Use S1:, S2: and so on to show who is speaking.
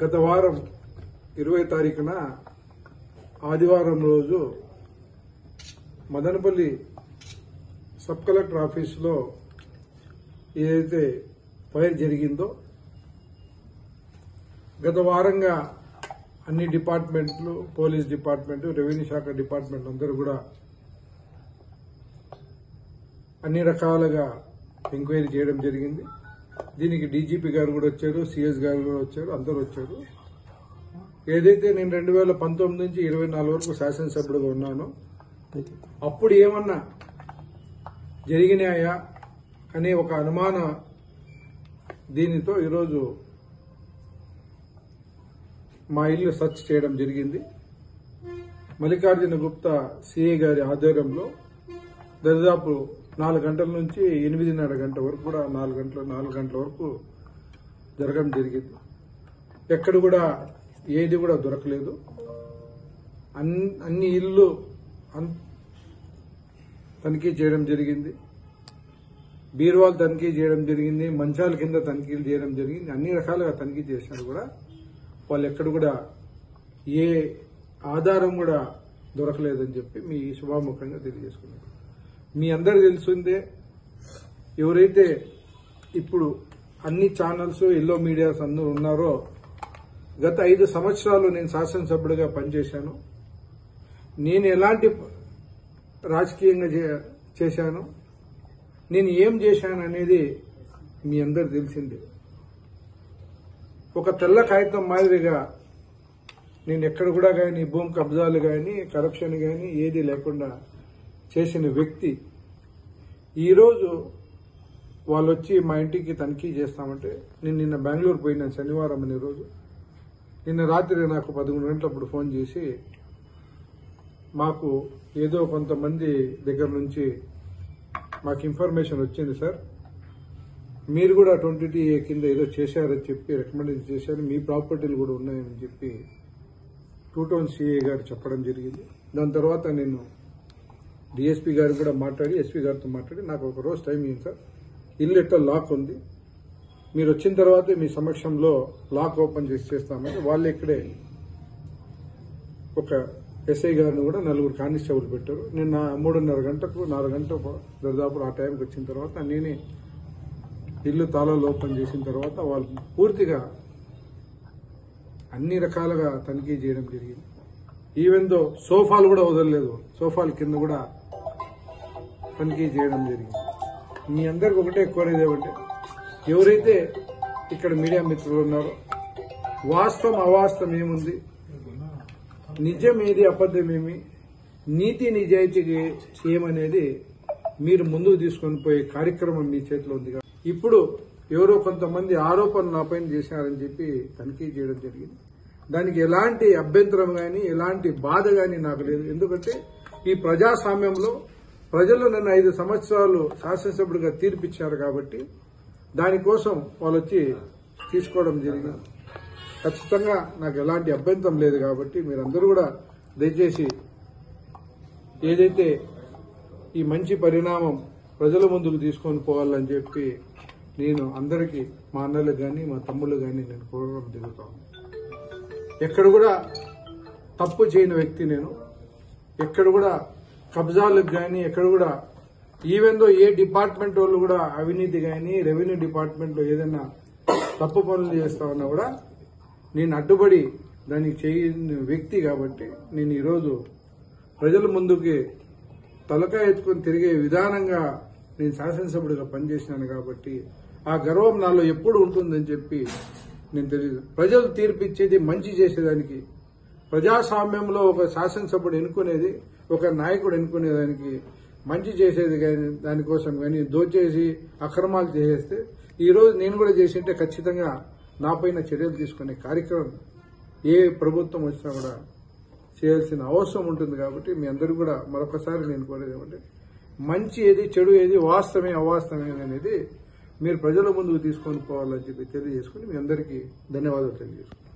S1: గత వారం 20 తారీఖున ఆదివారం రోజు మదనపల్లి సబ్ కలెక్టర్ ఆఫీసులో ఏదైతే ఫైర్ జరిగిందో గత వారంగా అన్ని డిపార్ట్మెంట్లు, పోలీస్ డిపార్ట్మెంట్, రెవెన్యూ శాఖ డిపార్ట్మెంట్ అందరూ కూడా అన్ని రకాలుగా ఎంక్వైరీ చేయడం జరిగింది. దీనికి డీజీపీ గారు కూడా వచ్చారు, సిఎస్ గారు కూడా వచ్చారు, అందరూ వచ్చారు. ఏదైతే నేను 2019 నుంచి 24 వరకు శాసనసభ్యుడిగా ఉన్నానో అప్పుడు ఏమన్నా జరిగినాయా అనే ఒక అనుమాన దీనితో ఈరోజు మా ఇల్లు సెర్చ్ చేయడం జరిగింది. మల్లికార్జున గుప్తా సిఐ గారి ఆధ్వర్యంలో దాదాపు 4 గంటల నుంచి 8:30 గంటల వరకు కూడా 4 గంటల వరకు జరగడం జరిగింది. ఎక్కడ కూడా ఏది కూడా దొరకలేదు. అన్ని ఇల్లు తనిఖీ చేయడం జరిగింది, బీరువాలు తనిఖీ చేయడం జరిగింది, మంచాల కింద తనిఖీలు చేయడం జరిగింది. అన్ని రకాలుగా తనిఖీ చేసినారు కూడా వాళ్ళు ఎక్కడ కూడా ఏ ఆధారం కూడా దొరకలేదని చెప్పి మీ శుభాముఖంగా తెలియజేసుకున్నారు. మీ అందరికి తెలిసిందే, ఎవరైతే ఇప్పుడు అన్ని ఛానల్స్, ఎల్లో మీడియాస్ అందరూ ఉన్నారో గత 5 సంవత్సరాలు నేను శాసనసభ్యుడిగా పనిచేశాను. నేను ఎలాంటి రాజకీయంగా చేశాను, నేను ఏం చేశాను అనేది మీ అందరికి తెలిసిందే. ఒక తెల్ల కాగితం మాదిరిగా నేను ఎక్కడ కూడా కానీ భూమి కబ్జాలు కానీ కరప్షన్ కానీ ఏది లేకుండా చేసిన వ్యక్తి. ఈరోజు వాళ్ళు వచ్చి మా ఇంటికి తనిఖీ చేస్తామంటే నేను నిన్న బెంగళూరు పోయినాను, శనివారం అనే రోజు. నిన్న రాత్రి నాకు 11 గంటలప్పుడు ఫోన్ చేసి మాకు ఏదో కొంతమంది దగ్గర నుంచి మాకు ఇన్ఫర్మేషన్ వచ్చింది సార్, మీరు కూడా 20TA కింద ఏదో చేశారని చెప్పి రికమెండేషన్ చేశారు, మీ ప్రాపర్టీలు కూడా ఉన్నాయని చెప్పి 2 టౌన్ సిఐ గారు చెప్పడం జరిగింది. దాని తర్వాత నేను డిఎస్పీ గారు కూడా మాట్లాడి, ఎస్పీ గారితో మాట్లాడి నాకు ఒక రోజు టైం ఇవ్వండి సార్, ఇల్లు ఎట్లా లాక్ ఉంది, మీరు వచ్చిన తర్వాతే మీ సమక్షంలో లాక్ ఓపెన్ చేసి చేస్తామని వాళ్ళు ఇక్కడే ఒక ఎస్ఐ గారిని కూడా 4 కానిస్టేబుల్ పెట్టారు. నేను 3:30 గంటకు 4 గంటలకు దాదాపు ఆ టైంకి వచ్చిన తర్వాత నేనే ఇల్లు తాళాలు ఓపెన్ చేసిన తర్వాత వాళ్ళు పూర్తిగా అన్ని రకాలుగా తనిఖీ చేయడం జరిగింది. ఈవెన్ దో సోఫాలు కూడా వదలలేదు, సోఫాల కింద కూడా తనిఖీ చేయడం జరిగింది. మీ అందరికి ఒకటే కోరేది ఏమంటే, ఎవరైతే ఇక్కడ మీడియా మిత్రులు ఉన్నారో వాస్తవం అవాస్తవం ఏముంది, నిజం ఏది అబద్ధమేమి, నీతి నిజాయితీకి ఏమనేది మీరు ముందుకు తీసుకొని పోయే కార్యక్రమం మీ చేతిలో ఉంది. ఇప్పుడు ఎవరో కొంతమంది ఆరోపణలు నాపైన చేశారని చెప్పి తనిఖీ చేయడం జరిగింది. దానికి ఎలాంటి అభ్యంతరం గాని ఎలాంటి బాధ గాని నాకు లేదు. ఎందుకంటే ఈ ప్రజాస్వామ్యంలో ప్రజలు నన్ను 5 సంవత్సరాలు శాసనసభ్యుడిగా తీర్పిచ్చారు కాబట్టి దానికోసం వాళ్ళు వచ్చి తీసుకోవడం జరిగింది. ఖచ్చితంగా నాకు ఎలాంటి అభ్యంతరం లేదు. కాబట్టి మీరందరూ కూడా దయచేసి ఏదైతే ఈ మంచి పరిణామం ప్రజల ముందుకు తీసుకొని పోవాలని చెప్పి నేను అందరికీ, మా అన్నలకు కానీ మా తమ్ముళ్ళు కానీ నేను కోరడం జరుగుతాను. ఎక్కడ కూడా తప్పు చేయని వ్యక్తి నేను. ఎక్కడ కూడా కబ్జాలకు కానీ ఎక్కడ కూడా ఈవెన్ దో ఏ డిపార్ట్మెంట్ వాళ్ళు కూడా అవినీతి కానీ రెవెన్యూ డిపార్ట్మెంట్లో ఏదైనా తప్పు పనులు చేస్తా ఉన్నా కూడా నేను అడ్డుపడి దానికి చేయని వ్యక్తి. కాబట్టి నేను ఈరోజు ప్రజల ముందుకి తలకాయ ఎత్తుకొని తిరిగే విధానంగా నేను శాసనసభ్యుడిగా పనిచేసినాను. కాబట్టి ఆ గర్వం నాలో ఎప్పుడు ఉంటుందని చెప్పి నేను తెలియదు. ప్రజలు తీర్పిచ్చేది మంచి చేసేదానికి, ప్రజాస్వామ్యంలో ఒక శాసనసభ్యుడు ఎన్నుకునేది, ఒక నాయకుడు ఎన్నుకునేదానికి, మంచి చేసేది కానీ దానికోసం కానీ దోచేసి అక్రమాలు చేసేస్తే ఈరోజు నేను కూడా చేసింటే ఖచ్చితంగా నాపైన చర్యలు తీసుకునే కార్యక్రమం ఏ ప్రభుత్వం వచ్చినా కూడా చేయాల్సిన అవసరం ఉంటుంది. కాబట్టి మీ అందరూ కూడా మరొకసారి నేను కోరేది ఏమంటే, మంచి ఏది చెడు ఏది వాస్తవమే అవాస్తవమే అనేది మీరు ప్రజల ముందుకు తీసుకొని పోవాలని చెప్పి తెలియజేసుకుని మీ అందరికీ ధన్యవాదాలు తెలియజేసుకుంటాను.